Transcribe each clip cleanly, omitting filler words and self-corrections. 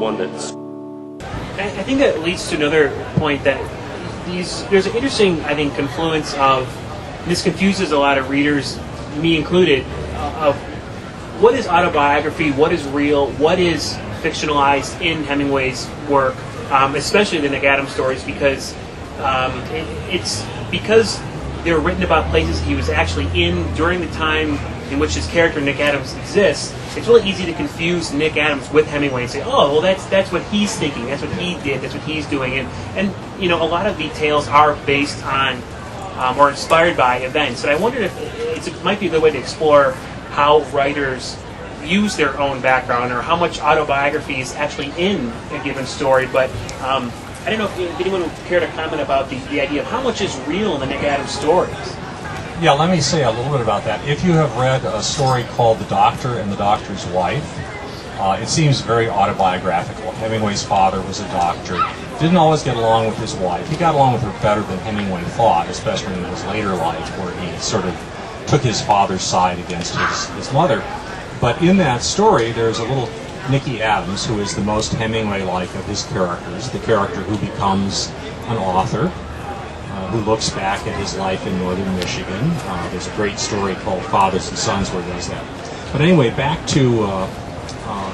correspondence. I think that leads to another point that there's an interesting, I think, confluence of, this confuses a lot of readers, me included, of what is autobiography, what is real, what is fictionalized in Hemingway's work, especially the Nick Adams stories, because it's because they're written about places he was actually in during the time in which his character Nick Adams exists. It's really easy to confuse Nick Adams with Hemingway and say, oh, well, that's what he's thinking, that's what he did, that's what he's doing, and you know, a lot of the tales are based on or inspired by events. And I wondered if it might be a good way to explore how writers use their own background, or how much autobiography is actually in a given story. But I don't know if anyone would care to comment about the idea of how much is real in the Nick Adams stories. Yeah, let me say a little bit about that. If you have read a story called The Doctor and the Doctor's Wife, it seems very autobiographical. Hemingway's father was a doctor, didn't always get along with his wife. He got along with her better than Hemingway thought, especially in his later life, where he sort of took his father's side against his mother. But in that story, there's a little Nicky Adams, who is the most Hemingway-like of his characters, the character who becomes an author, who looks back at his life in northern Michigan. There's a great story called Fathers and Sons where he does that. But anyway, back to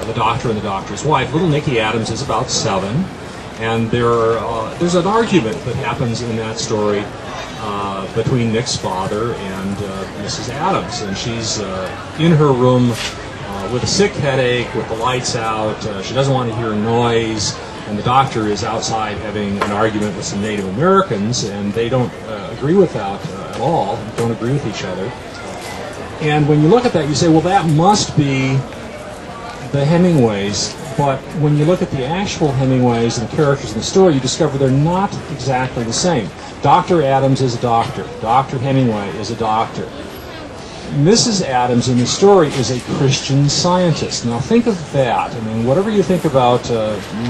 The Doctor and the Doctor's Wife. Little Nicky Adams is about 7, and there's an argument that happens in that story between Nick's father and Mrs. Adams, and she's in her room with a sick headache, with the lights out. She doesn't want to hear noise, and the doctor is outside having an argument with some Native Americans, and they don't agree with that at all, don't agree with each other. And when you look at that, you say, well, that must be the Hemingways. But when you look at the actual Hemingways and the characters in the story, you discover they're not exactly the same. Dr. Adams is a doctor. Dr. Hemingway is a doctor. Mrs. Adams in the story is a Christian Scientist. Now think of that. I mean, whatever you think about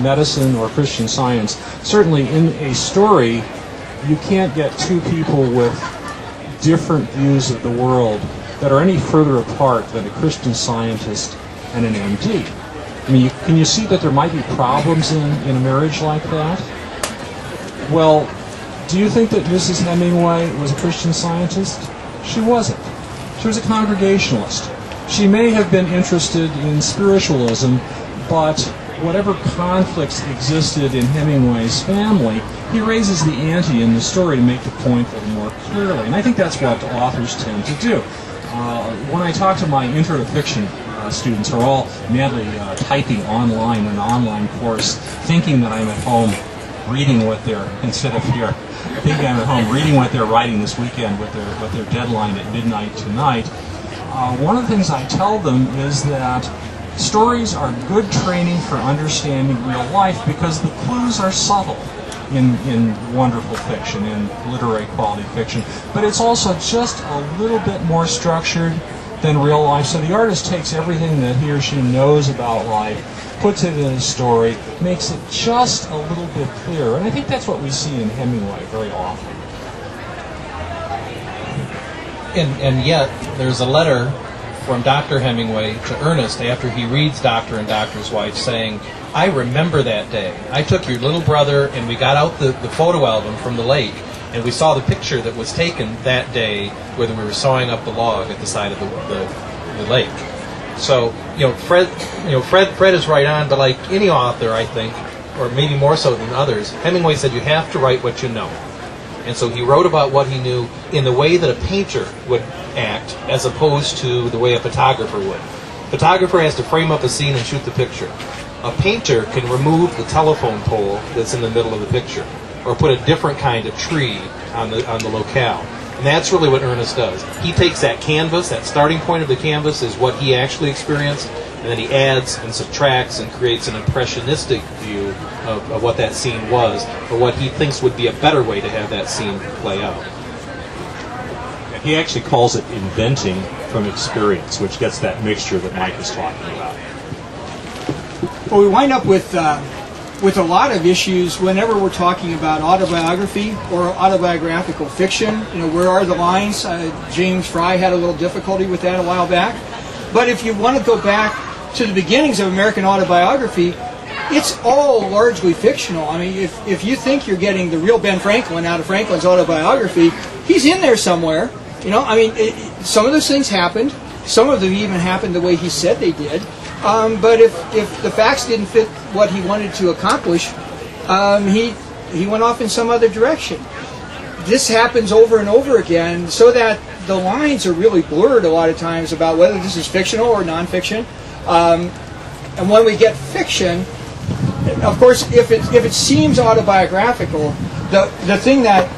medicine or Christian Science, certainly in a story, you can't get two people with different views of the world that are any further apart than a Christian Scientist and an MD. I mean, can you see that there might be problems in a marriage like that? Well, do you think that Mrs. Hemingway was a Christian Scientist? She wasn't. She was a Congregationalist. She may have been interested in spiritualism, but whatever conflicts existed in Hemingway's family, he raises the ante in the story to make the point a little more clearly. And I think that's what authors tend to do. When I talk to my intro to fiction students, who are all madly typing online an online course, thinking that I'm at home reading what they're, instead of here, thinking I'm at home reading what they're writing this weekend with their deadline at midnight tonight, one of the things I tell them is that stories are good training for understanding real life because the clues are subtle in wonderful fiction, in literary quality fiction, but it's also just a little bit more structured than real life. So the artist takes everything that he or she knows about life, puts it in a story, makes it just a little bit clearer. And I think that's what we see in Hemingway very often. And yet, there's a letter from Dr. Hemingway to Ernest after he reads Doctor and Doctor's Wife saying, I remember that day. I took your little brother and we got out the photo album from the lake, and we saw the picture that was taken that day where we were sawing up the log at the side of the lake. So, Fred is right on, but like any author, I think, or maybe more so than others, Hemingway said you have to write what you know. And so he wrote about what he knew in the way that a painter would act as opposed to the way a photographer would. A photographer has to frame up a scene and shoot the picture. A painter can remove the telephone pole that's in the middle of the picture, or put a different kind of tree on the locale. And that's really what Ernest does. He takes that canvas, that starting point of the canvas is what he actually experienced, and then he adds and subtracts and creates an impressionistic view of what that scene was, or what he thinks would be a better way to have that scene play out. He actually calls it inventing from experience, which gets that mixture that Mike is talking about. Well, we wind up with a lot of issues whenever we're talking about autobiography or autobiographical fiction. Where are the lines? James Fry had a little difficulty with that a while back. But if you want to go back to the beginnings of American autobiography, it's all largely fictional. I mean, if you think you're getting the real Ben Franklin out of Franklin's autobiography, he's in there somewhere. You know, I mean, some of those things happened. Some of them even happened the way he said they did. But if the facts didn't fit what he wanted to accomplish, he went off in some other direction. This happens over and over again, so that the lines are really blurred a lot of times about whether this is fictional or nonfiction. And when we get fiction, of course, if it seems autobiographical, the thing that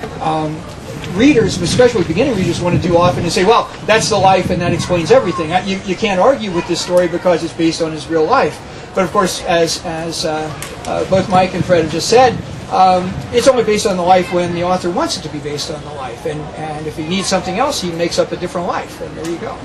readers, especially beginning readers, want to do often is say, well, that's the life and that explains everything. You can't argue with this story because it's based on his real life. But of course, as both Mike and Fred have just said, it's only based on the life when the author wants it to be based on the life. And if he needs something else, he makes up a different life. And there you go.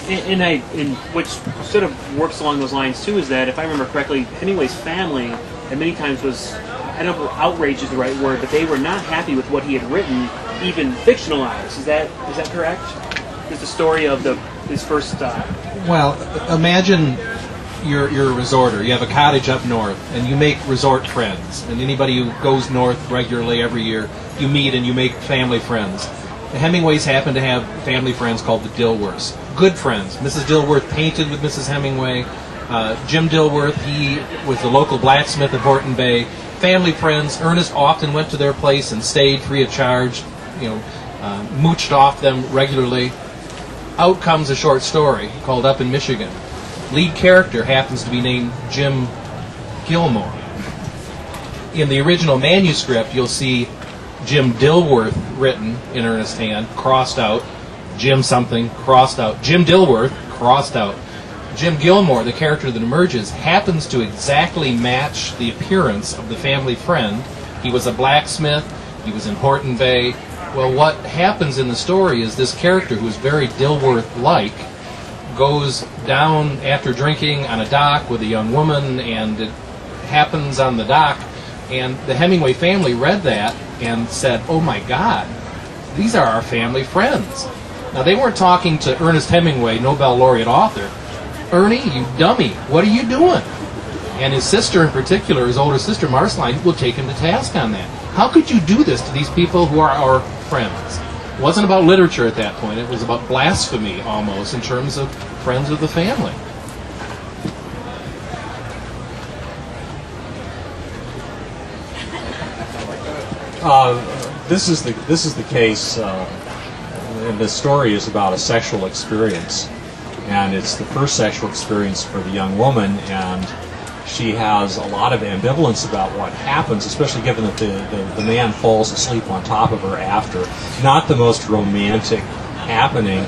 And which sort of works along those lines too is that, if I remember correctly, Hemingway's family at many times was, I don't know if outrage is the right word, but they were not happy with what he had written, even fictionalized. Is that correct? It's the story of his first. Well, imagine you're a resorter. You have a cottage up north, and you make resort friends. And anybody who goes north regularly every year, you meet and you make family friends. The Hemingways happen to have family friends called the Dilworths. Good friends. Mrs. Dilworth painted with Mrs. Hemingway. Jim Dilworth, he was the local blacksmith at Horton Bay. Family friends. Ernest often went to their place and stayed free of charge. Mooched off them regularly. Out comes a short story called Up in Michigan. Lead character happens to be named Jim Gilmore. In the original manuscript, you'll see Jim Dilworth written in earnest hand, crossed out. Jim something, crossed out. Jim Dilworth, crossed out. Jim Gilmore, the character that emerges, happens to exactly match the appearance of the family friend. He was a blacksmith. He was in Horton Bay. Well, what happens in the story is this character, who is very Dilworth-like, goes down after drinking on a dock with a young woman, and it happens on the dock. And the Hemingway family read that and said, oh my God, these are our family friends. Now, they weren't talking to Ernest Hemingway, Nobel laureate author. Ernie, you dummy, what are you doing? And his sister in particular, his older sister Marceline, will take him to task on that. How could you do this to these people who are our friends? It wasn't about literature at that point. It was about blasphemy, almost, in terms of friends of the family. This is the case, and the story is about a sexual experience, and it's the first sexual experience for the young woman, and she has a lot of ambivalence about what happens, especially given that the man falls asleep on top of her after. Not the most romantic happening,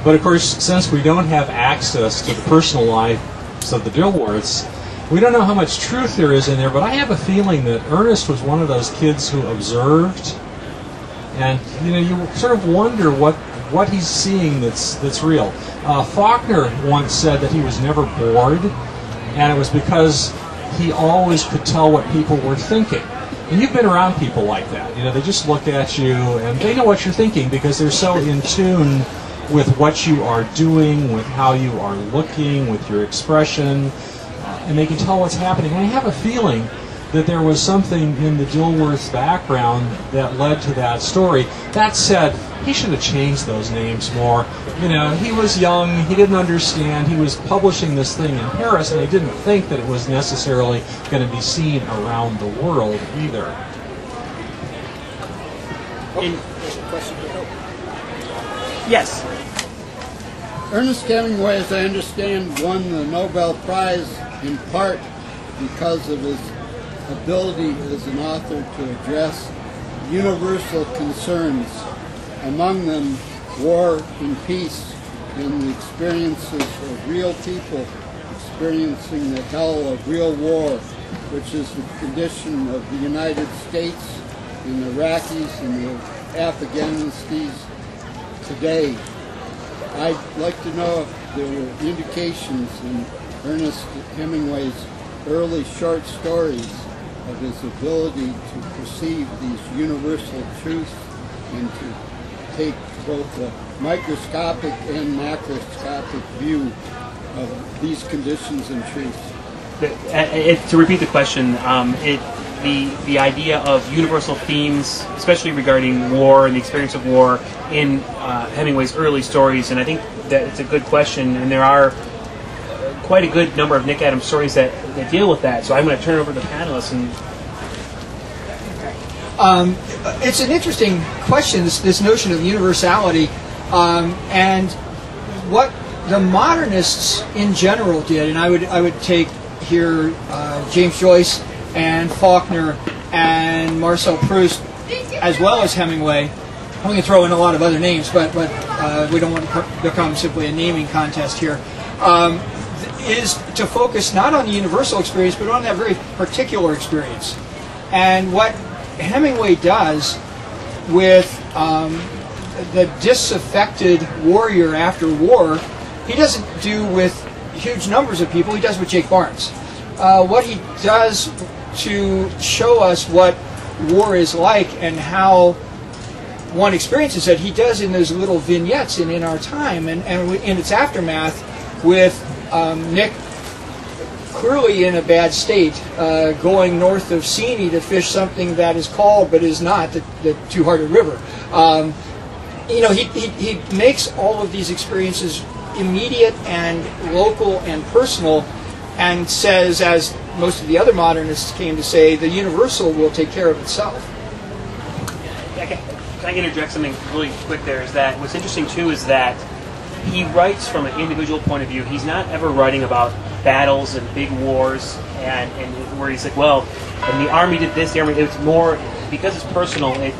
but of course, since we don't have access to the personal lives of the Dilworths, we don't know how much truth there is in there, but I have a feeling that Ernest was one of those kids who observed, and you sort of wonder what he's seeing that's real. Faulkner once said that he was never bored, and it was because he always could tell what people were thinking. And you've been around people like that. They just look at you, and they know what you're thinking because they're so in tune with what you are doing, with how you are looking, with your expression, and they can tell what's happening. And I have a feeling that there was something in the Dilworth's background that led to that story. That said, he should have changed those names more. He was young, he didn't understand, he was publishing this thing in Paris, and he didn't think that it was necessarily going to be seen around the world either. Yes. Ernest Hemingway, as I understand, won the Nobel Prize in part because of his ability as an author to address universal concerns, among them war and peace, and the experiences of real people experiencing the hell of real war, which is the condition of the United States and the Iraqis and the Afghanis today. I'd like to know if there were indications in Ernest Hemingway's early short stories of his ability to perceive these universal truths and to take both a microscopic and macroscopic view of these conditions and truths. to repeat the question, the idea of universal themes, especially regarding war and the experience of war in Hemingway's early stories, and I think that it's a good question, and there are quite a good number of Nick Adams stories that deal with that. So I'm going to turn it over to the panelists. And it's an interesting question, this notion of universality, and what the modernists in general did, and I would take here James Joyce and Faulkner and Marcel Proust, as well as Hemingway. I'm going to throw in a lot of other names, but we don't want to become simply a naming contest here. Is to focus not on the universal experience, but on that very particular experience. And what Hemingway does with the disaffected warrior after war, he doesn't do with huge numbers of people, he does with Jake Barnes. What he does to show us what war is like and how one experiences it, he does in those little vignettes in Our Time, and in its aftermath with Nick clearly in a bad state, going north of Seney to fish something that is called but is not the Two-Hearted River. He makes all of these experiences immediate and local and personal, and says, as most of the other modernists came to say, the universal will take care of itself. Can I interject something really quick there? Is that what's interesting too is that he writes from an individual point of view. He's not ever writing about battles and big wars and where he's like, well, and the army did this, the army. It's more because it's personal. It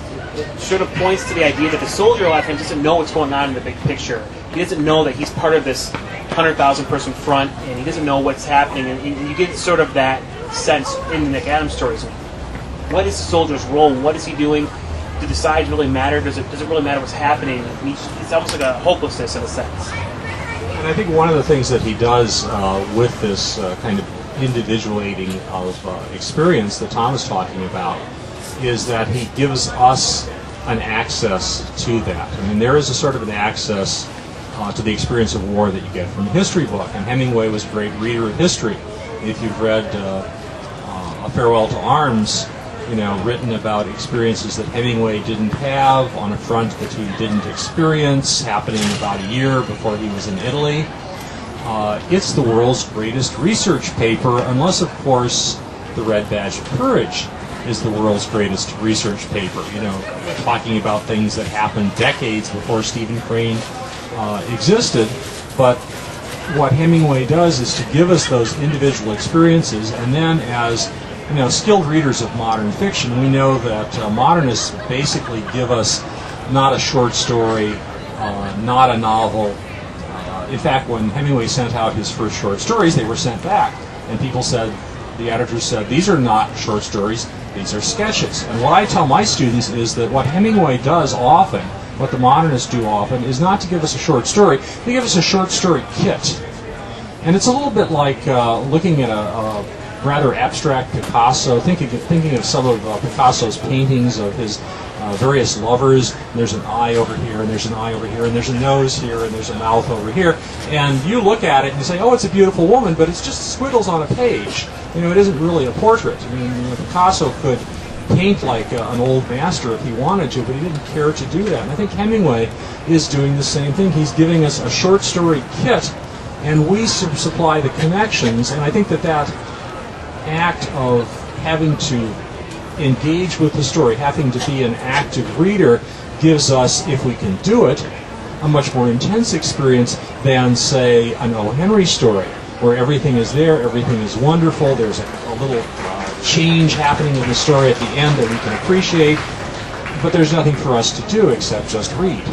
sort of points to the idea that the soldier a lot of times doesn't know what's going on in the big picture. He doesn't know that he's part of this 100,000 person front, and he doesn't know what's happening. And you get sort of that sense in the Nick Adams stories. What is the soldier's role? What is he doing? Do the sides really matter? Does it really matter what's happening? It's almost like a hopelessness in a sense. And I think one of the things that he does with this kind of individuating of experience that Tom is talking about is that he gives us an access to that. I mean, there is a sort of an access to the experience of war that you get from a history book. And Hemingway was a great reader of history. If you've read A Farewell to Arms, written about experiences that Hemingway didn't have on a front that he didn't experience, happening about a year before he was in Italy. It's the world's greatest research paper, unless, of course, The Red Badge of Courage is the world's greatest research paper, talking about things that happened decades before Stephen Crane existed. But what Hemingway does is to give us those individual experiences, and then as skilled readers of modern fiction, we know that modernists basically give us not a short story, not a novel. In fact, when Hemingway sent out his first short stories, they were sent back. And people said, the editors said, these are not short stories, these are sketches. And what I tell my students is that what Hemingway does often, what the modernists do often, is not to give us a short story, they give us a short story kit. And it's a little bit like looking at a rather abstract Picasso, thinking of some of Picasso's paintings of his various lovers. There's an eye over here, and there's an eye over here, and there's a nose here, and there's a mouth over here. And you look at it and you say, oh, it's a beautiful woman, but it's just squiggles on a page. It isn't really a portrait. I mean, Picasso could paint like an old master if he wanted to, but he didn't care to do that. And I think Hemingway is doing the same thing. He's giving us a short story kit, and we supply the connections. And I think that act of having to engage with the story, having to be an active reader, gives us, if we can do it, a much more intense experience than, say, an O. Henry story, where everything is there, everything is wonderful, there's a little change happening in the story at the end that we can appreciate, but there's nothing for us to do except just read.